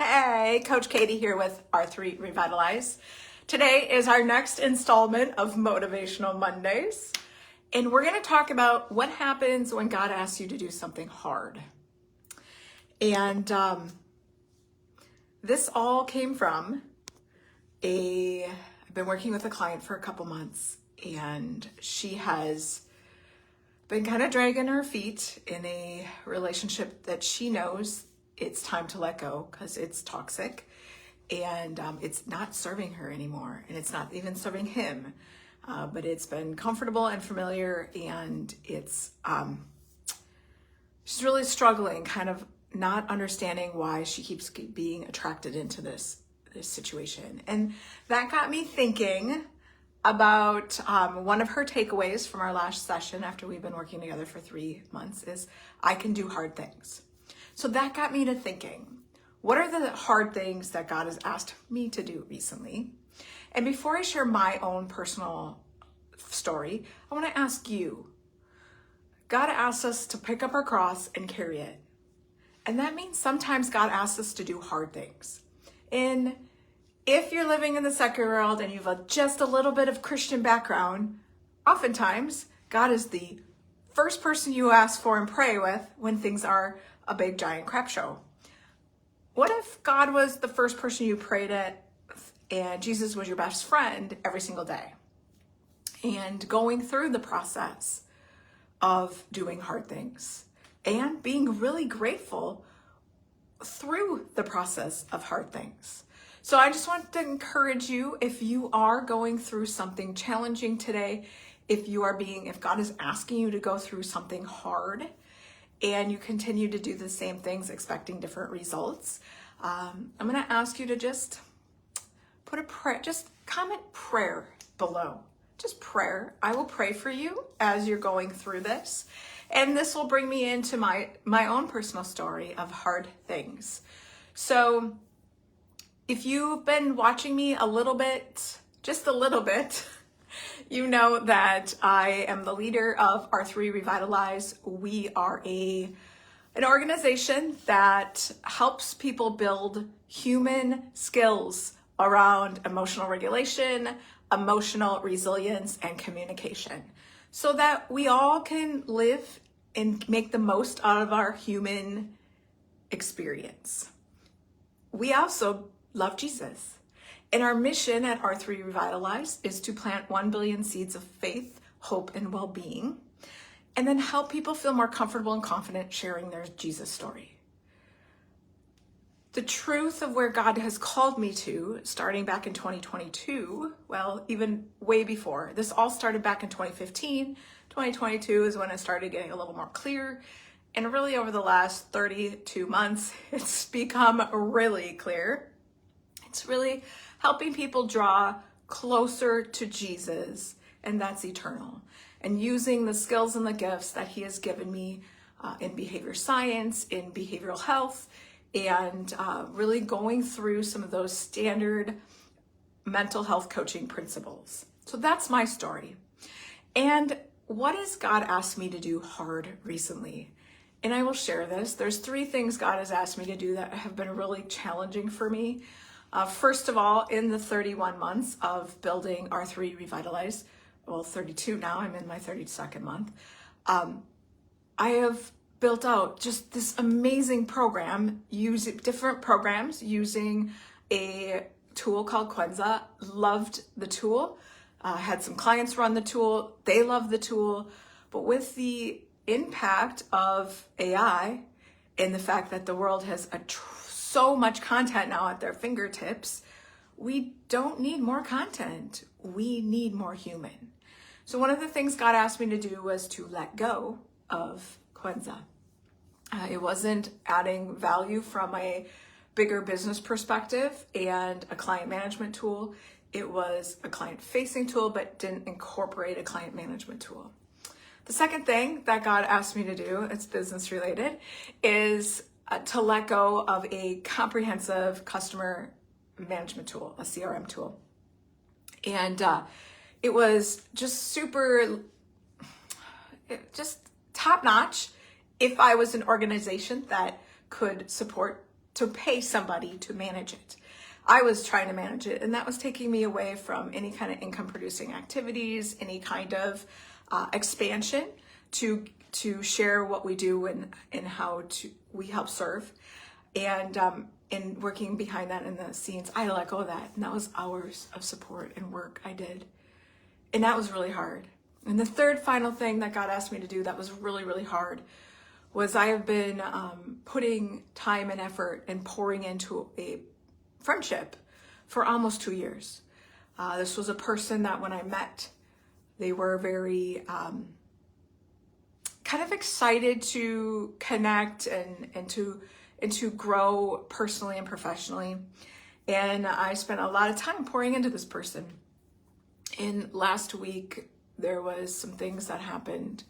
Hey, Coach Katie here with R3 Revitalize. Today is our next installment of Motivational Mondays, and we're going to talk about what happens when God asks you to do something hard. And this all came from I've been working with a client for a couple months, and she has been kind of dragging her feet in a relationship that she knows it's time to let go because it's toxic and it's not serving her anymore, and it's not even serving him, but it's been comfortable and familiar, and it's she's really struggling, kind of not understanding why she keeps being attracted into this situation. And that got me thinking about one of her takeaways from our last session after we've been working together for 3 months is I can do hard things. So that got me to thinking, what are the hard things that God has asked me to do recently? And before I share my own personal story, I want to ask you, God asks us to pick up our cross and carry it. And that means sometimes God asks us to do hard things. And if you're living in the secular world and you've just a little bit of Christian background, oftentimes God is the first person you ask for and pray with when things are a big giant crap show. What if God was the first person you prayed at and Jesus was your best friend every single day? And going through the process of doing hard things and being really grateful through the process of hard things. So I just want to encourage you, if you are going through something challenging today, if God is asking you to go through something hard and you continue to do the same things expecting different results, I'm going to ask you to just put a prayer, just comment prayer below. Just prayer. I will pray for you as you're going through this. And this will bring me into my own personal story of hard things. So if you've been watching me a little bit, just a little bit, you know that I am the leader of R3 Revitalize. We are an organization that helps people build human skills around emotional regulation, emotional resilience, and communication, so that we all can live and make the most out of our human experience. We also love Jesus. And our mission at R3 Revitalize is to plant 1 billion seeds of faith, hope, and well-being, and then help people feel more comfortable and confident sharing their Jesus story. The truth of where God has called me to, starting back in 2022, well, even way before, this all started back in 2015. 2022 is when it started getting a little more clear. And really over the last 32 months, it's become really clear. It's really helping people draw closer to Jesus, and that's eternal. And using the skills and the gifts that he has given me in behavior science, in behavioral health, and really going through some of those standard mental health coaching principles. So that's my story. And what has God asked me to do hard recently? And I will share this. There's 3 things God has asked me to do that have been really challenging for me. First of all, in the 31 months of building R3 Revitalize, well, 32 now, I'm in my 32nd month, I have built out just this amazing program, using different programs, using a tool called Quenza. Loved the tool. Had some clients run the tool. They love the tool. But with the impact of AI and the fact that the world has so much content now at their fingertips, we don't need more content. We need more human. So one of the things God asked me to do was to let go of Quenza. It wasn't adding value from a bigger business perspective and a client management tool. It was a client-facing tool, but didn't incorporate a client management tool. The second thing that God asked me to do, it's business related, is to let go of a comprehensive customer management tool, a CRM tool. And it was just top notch if I was an organization that could support to pay somebody to manage it. I was trying to manage it, and that was taking me away from any kind of income producing activities, any kind of expansion to share what we do and how we help serve. And in working behind that in the scenes, I let go of that. And that was hours of support and work I did. And that was really hard. And the third final thing that God asked me to do that was really, really hard was I have been putting time and effort and pouring into a friendship for almost 2 years. This was a person that when I met, they were very kind of excited to connect and to grow personally and professionally. And I spent a lot of time pouring into this person. And last week, there was some things that happened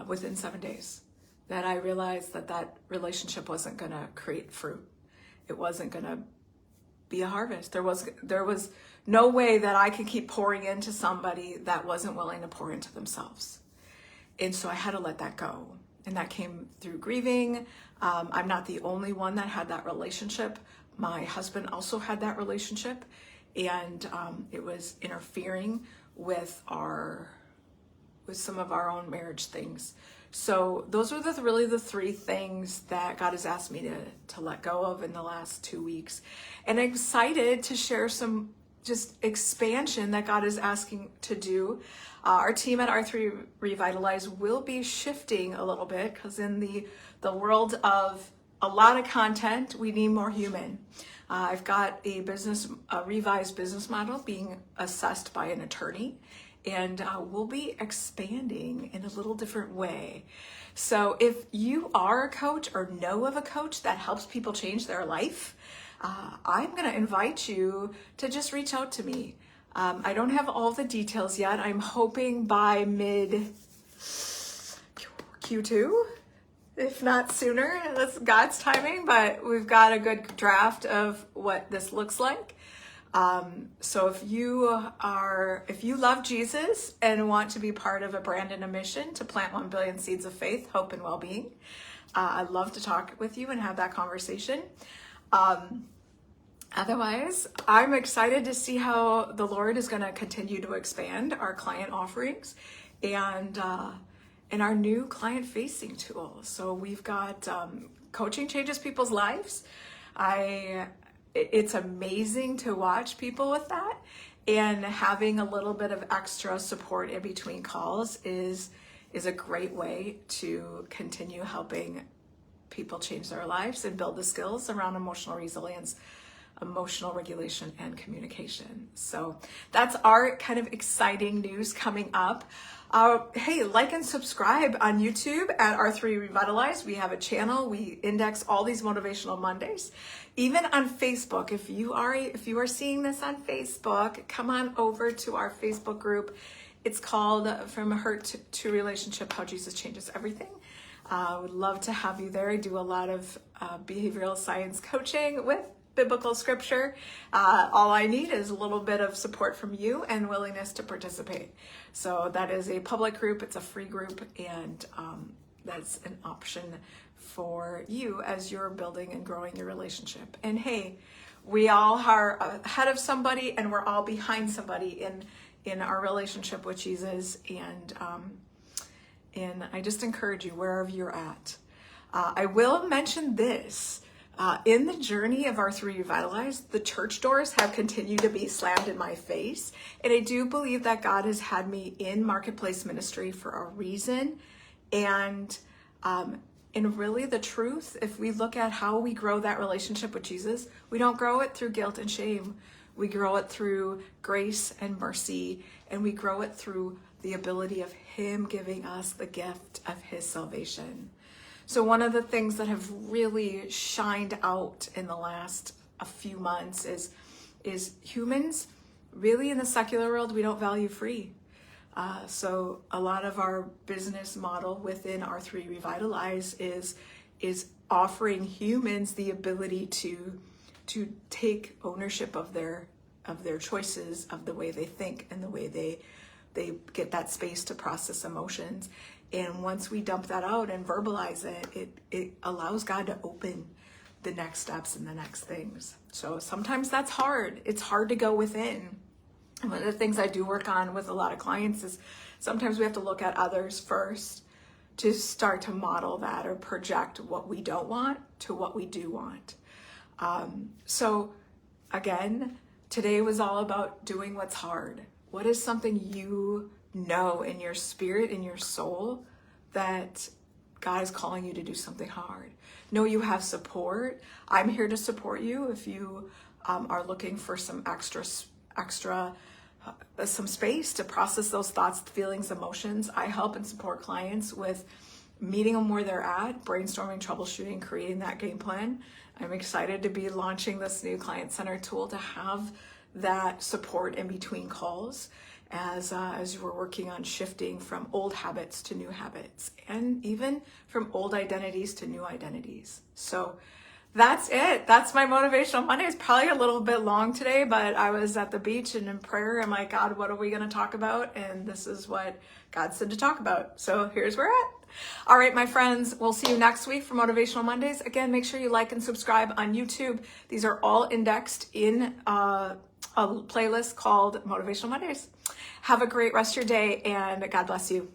within 7 days that I realized that relationship wasn't going to create fruit. It wasn't going to be a harvest. There was no way that I could keep pouring into somebody that wasn't willing to pour into themselves. And so I had to let that go. And that came through grieving. I'm not the only one that had that relationship. My husband also had that relationship. And it was interfering with some of our own marriage things. So those are really the three things that God has asked me to let go of in the last 2 weeks. And I'm excited to share some just expansion that God is asking to do. Our team at R3 Revitalize will be shifting a little bit because in the world of a lot of content, we need more human. I've got a revised business model being assessed by an attorney, and we'll be expanding in a little different way. So if you are a coach or know of a coach that helps people change their life, I'm going to invite you to just reach out to me. I don't have all the details yet. I'm hoping by mid Q2, if not sooner. That's God's timing, but we've got a good draft of what this looks like. So if you love Jesus and want to be part of a brand and a mission to plant 1 billion seeds of faith, hope, and well-being, I'd love to talk with you and have that conversation. Otherwise, I'm excited to see how the Lord is going to continue to expand our client offerings and our new client-facing tools. So we've got coaching changes people's lives. It's amazing to watch people with that, and having a little bit of extra support in between calls is a great way to continue helping people change their lives and build the skills around emotional resilience, emotional regulation, and communication. So that's our kind of exciting news coming up. Hey, like and subscribe on YouTube at R3 Revitalize. We have a channel. We index all these motivational Mondays. Even on Facebook, if you are seeing this on Facebook, come on over to our Facebook group. It's called From Hurt to Relationship, How Jesus Changes Everything. I would love to have you there. I do a lot of behavioral science coaching with biblical scripture. All I need is a little bit of support from you and willingness to participate. So that is a public group. It's a free group, and that's an option for you as you're building and growing your relationship. And hey, we all are ahead of somebody, and we're all behind somebody in our relationship with Jesus. And I just encourage you wherever you're at. I will mention this. In the journey of R3 Revitalize, the church doors have continued to be slammed in my face. And I do believe that God has had me in marketplace ministry for a reason. And really the truth, if we look at how we grow that relationship with Jesus, we don't grow it through guilt and shame. We grow it through grace and mercy. And we grow it through the ability of Him giving us the gift of His salvation. So one of the things that have really shined out in the last a few months is humans, really in the secular world, we don't value free. So a lot of our business model within R3 Revitalize is offering humans the ability to take ownership of their choices, of the way they think and the way they get that space to process emotions. And once we dump that out and verbalize it, it allows God to open the next steps and the next things. So sometimes that's hard. It's hard to go within. And one of the things I do work on with a lot of clients is sometimes we have to look at others first to start to model that or project what we don't want to what we do want. So again, today was all about doing what's hard. What is something you know in your spirit, in your soul, that God is calling you to do something hard? Know you have support. I'm here to support you if you are looking for some extra some space to process those thoughts, feelings, emotions. I help and support clients with meeting them where they're at, brainstorming, troubleshooting, creating that game plan. I'm excited to be launching this new client center tool to have that support in between calls as we're working on shifting from old habits to new habits, and even from old identities to new identities. So that's it. That's my Motivational Monday. It's probably a little bit long today, but I was at the beach and in prayer. I'm like, God, what are we going to talk about? And this is what God said to talk about. So here's where we're at. All right, my friends, we'll see you next week for Motivational Mondays. Again, make sure you like and subscribe on YouTube. These are all indexed in a playlist called Motivational Mondays. Have a great rest of your day, and God bless you.